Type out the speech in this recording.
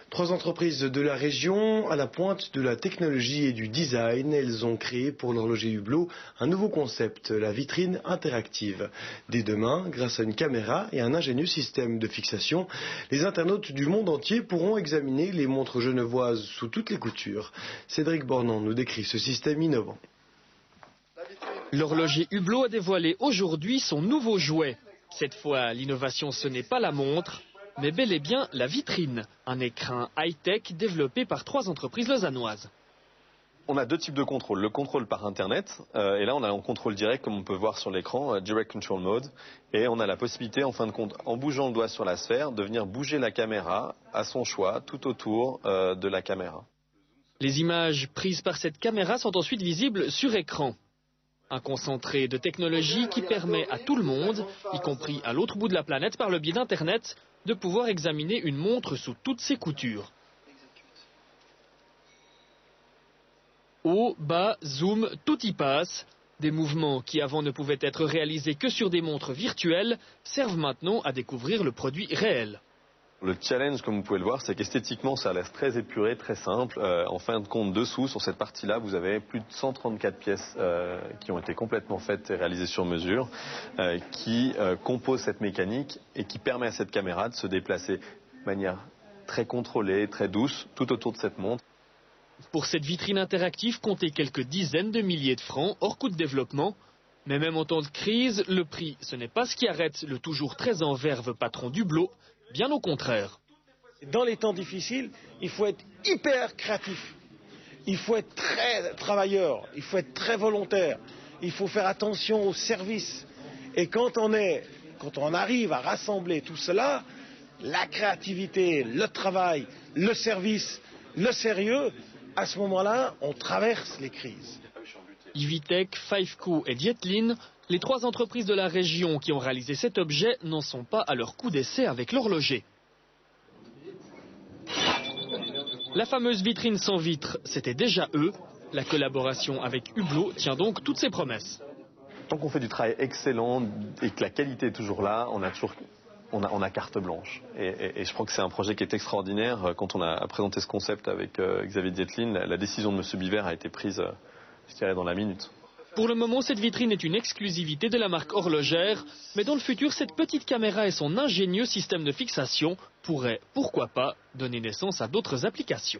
3 entreprises de la région à la pointe de la technologie et du design. Elles ont créé pour l'horloger Hublot un nouveau concept, la vitrine interactive. Dès demain, grâce à une caméra et un ingénieux système de fixation, les internautes du monde entier pourront examiner les montres genevoises sous toutes les coutures. Cédric Bornand nous décrit ce système innovant. L'horloger Hublot a dévoilé aujourd'hui son nouveau jouet. Cette fois, l'innovation, ce n'est pas la montre, mais bel et bien la vitrine, un écrin high-tech développé par 3 entreprises lausannoises. On a 2 types de contrôle. Le contrôle par Internet, et là on a un contrôle direct comme on peut voir sur l'écran, Direct Control Mode. Et on a la possibilité, en fin de compte, en bougeant le doigt sur la sphère, de venir bouger la caméra à son choix, tout autour de la caméra. Les images prises par cette caméra sont ensuite visibles sur écran. Un concentré de technologie qui permet à tout le monde, y compris à l'autre bout de la planète par le biais d'Internet, de pouvoir examiner une montre sous toutes ses coutures. Haut, bas, zoom, tout y passe. Des mouvements qui avant ne pouvaient être réalisés que sur des montres virtuelles servent maintenant à découvrir le produit réel. Le challenge, comme vous pouvez le voir, c'est qu'esthétiquement, ça laisse très épuré, très simple. En fin de compte, dessous, sur cette partie-là, vous avez plus de 134 pièces qui ont été complètement faites et réalisées sur mesure, qui composent cette mécanique et qui permet à cette caméra de se déplacer de manière très contrôlée, très douce, tout autour de cette montre. Pour cette vitrine interactive, comptez quelques dizaines de milliers de francs, hors coût de développement. Mais même en temps de crise, le prix, ce n'est pas ce qui arrête le toujours très en verve patron d'Hublot. Bien au contraire. Dans les temps difficiles, il faut être hyper créatif. Il faut être très travailleur. Il faut être très volontaire. Il faut faire attention au service. Et quand on arrive à rassembler tout cela, la créativité, le travail, le service, le sérieux, à ce moment-là, on traverse les crises. Ivitech, Fiveco et Dietlin, les 3 entreprises de la région qui ont réalisé cet objet n'en sont pas à leur coup d'essai avec l'horloger. La fameuse vitrine sans vitre, c'était déjà eux. La collaboration avec Hublot tient donc toutes ses promesses. Tant qu'on fait du travail excellent et que la qualité est toujours là, on a carte blanche. Et je crois que c'est un projet qui est extraordinaire. Quand on a présenté ce concept avec Xavier Dietlin, la décision de M. Biver a été prise, je dirais, dans la minute. Pour le moment, cette vitrine est une exclusivité de la marque horlogère, mais dans le futur, cette petite caméra et son ingénieux système de fixation pourraient, pourquoi pas, donner naissance à d'autres applications.